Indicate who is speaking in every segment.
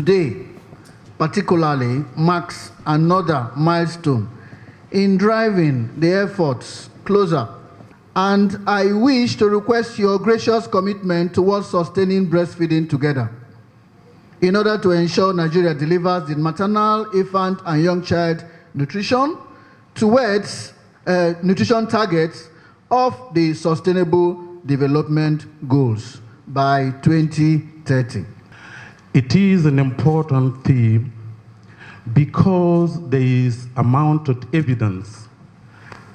Speaker 1: today particularly marks another milestone in driving the efforts closer. And I wish to request your gracious commitment towards sustaining breastfeeding together in order to ensure Nigeria delivers the maternal, infant, and young child nutrition towards nutrition targets of the Sustainable Development Goals by 2030.
Speaker 2: It is an important theme because there is a mounted evidence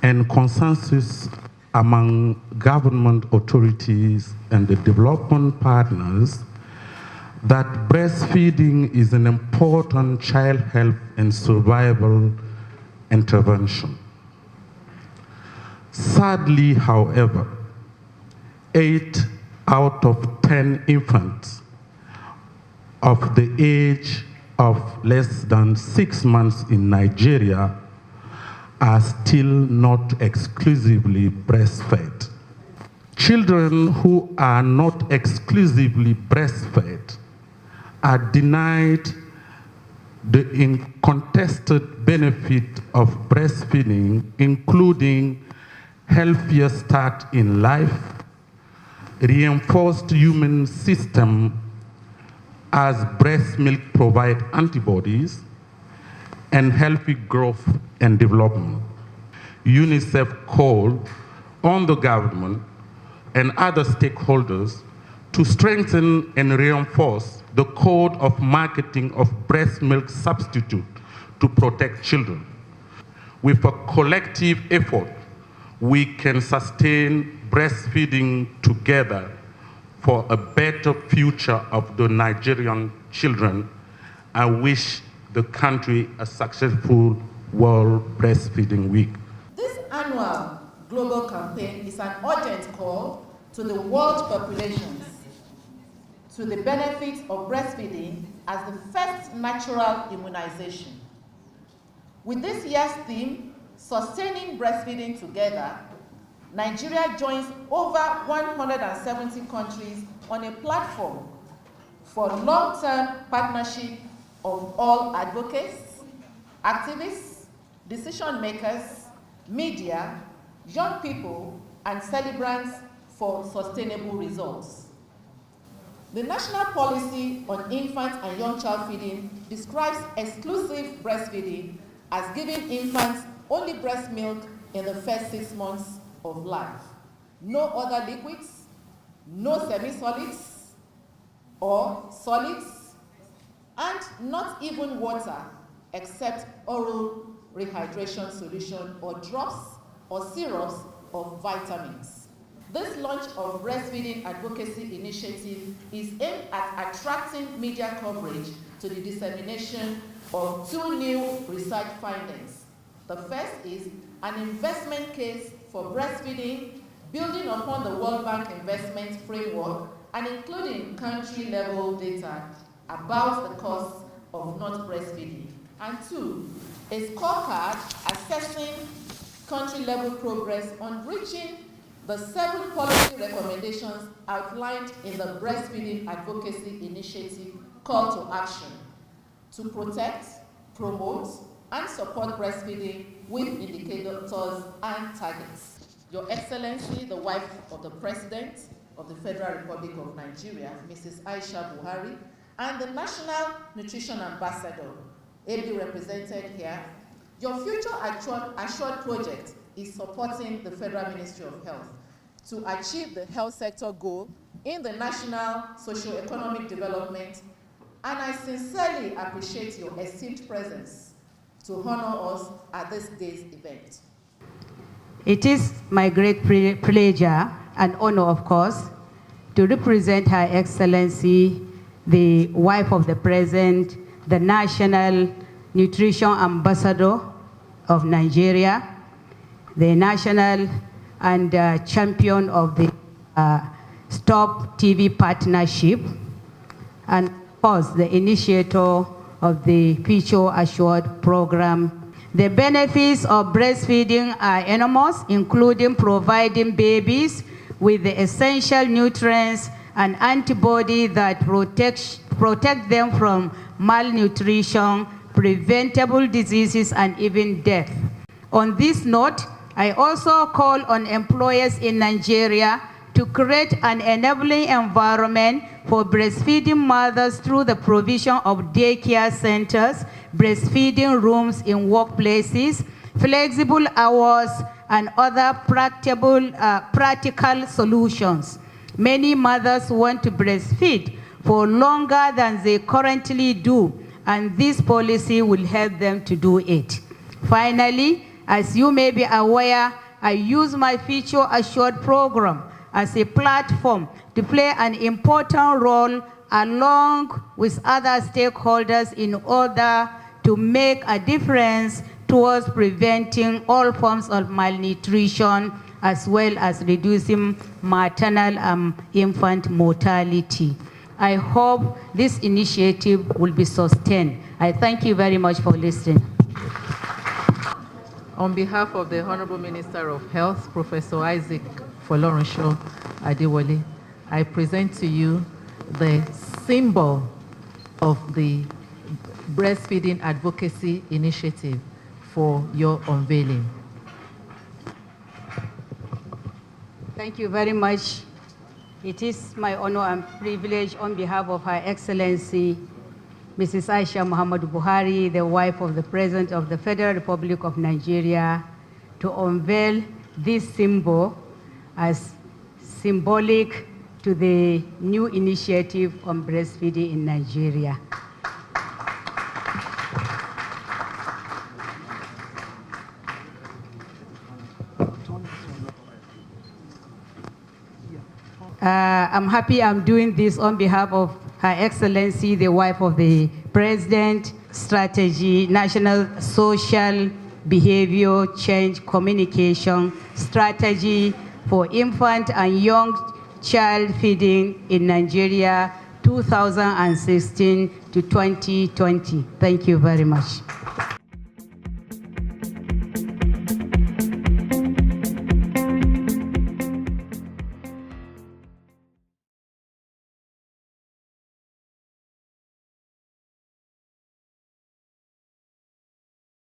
Speaker 2: and consensus among government authorities and the development partners that breastfeeding is an important child health and survival intervention. Sadly, however, 8 out of 10 infants of the age of less than 6 months in Nigeria are still not exclusively breastfed. Children who are not exclusively breastfed are denied the uncontested benefit of breastfeeding, including healthier start in life, reinforced immune system as breast milk provide antibodies, and healthy growth and development. UNICEF called on the government and other stakeholders to strengthen and reinforce the code of marketing of breast milk substitute to protect children. With a collective effort, we can sustain breastfeeding together for a better future of the Nigerian children. I wish the country a successful World Breastfeeding Week.
Speaker 3: This annual global campaign is an urgent call to the world populations to the benefits of breastfeeding as the first natural immunization. With this year's theme, Sustaining Breastfeeding Together, Nigeria joins over 170 countries on a platform for long-term partnership of all advocates, activists, decision makers, media, young people, and celebrants for sustainable results. The National Policy on Infant and Young Child Feeding describes exclusive breastfeeding as giving infants only breast milk in the first 6 months of life. No other liquids, no semi-solids or solids, and not even water except oral rehydration solution or drops or syrups of vitamins. This launch of breastfeeding advocacy initiative is aimed at attracting media coverage to the dissemination of 2 new research findings. The first is an investment case for breastfeeding, building upon the World Bank investment framework and including country-level data about the costs of not breastfeeding. And 2, a scorecard assessing country-level progress on reaching the 7 policy recommendations outlined in the Breastfeeding Advocacy Initiative Call to Action to protect, promote, and support breastfeeding with indicators and targets. Your Excellency, the wife of the President of the Federal Republic of Nigeria, Mrs. Aisha Buhari, and the National Nutrition Ambassador, ably represented here, your Future Assured project is supporting the Federal Ministry of Health to achieve the health sector goal in the national socio-economic development, and I sincerely appreciate your esteemed presence to honor us at this day's event.
Speaker 4: It is my great pleasure and honor, of course, to represent Her Excellency, the wife of the President, the National Nutrition Ambassador of Nigeria, the national and champion of the Stop TB Partnership, and of course the initiator of the Future Assured program. The benefits of breastfeeding are enormous, including providing babies with the essential nutrients and antibody that protect them from malnutrition, preventable diseases, and even death. On this note, I also call on employers in Nigeria to create an enabling environment for breastfeeding mothers through the provision of daycare centers, breastfeeding rooms in workplaces, flexible hours, and other practical solutions. Many mothers want to breastfeed for longer than they currently do, and this policy will help them to do it. Finally, as you may be aware, I use my Future Assured program as a platform to play an important role along with other stakeholders in order to make a difference towards preventing all forms of malnutrition as well as reducing maternal and infant mortality. I hope this initiative will be sustained. I thank you very much for listening.
Speaker 3: On behalf of the Honorable Minister of Health, Professor Isaac Folorunsho Adewale, I present to you the symbol of the Breastfeeding Advocacy Initiative for your unveiling.
Speaker 4: Thank you very much. It is my honor and privilege on behalf of Her Excellency, Mrs. Aisha Muhammadu Buhari, the wife of the President of the Federal Republic of Nigeria, to unveil this symbol as symbolic to the new initiative on breastfeeding in Nigeria. I'm happy I'm doing this on behalf of Her Excellency, the wife of the President, Strategy, National Social Behavior Change Communication Strategy for Infant and Young Child Feeding in Nigeria, 2016 to 2020. Thank you very much.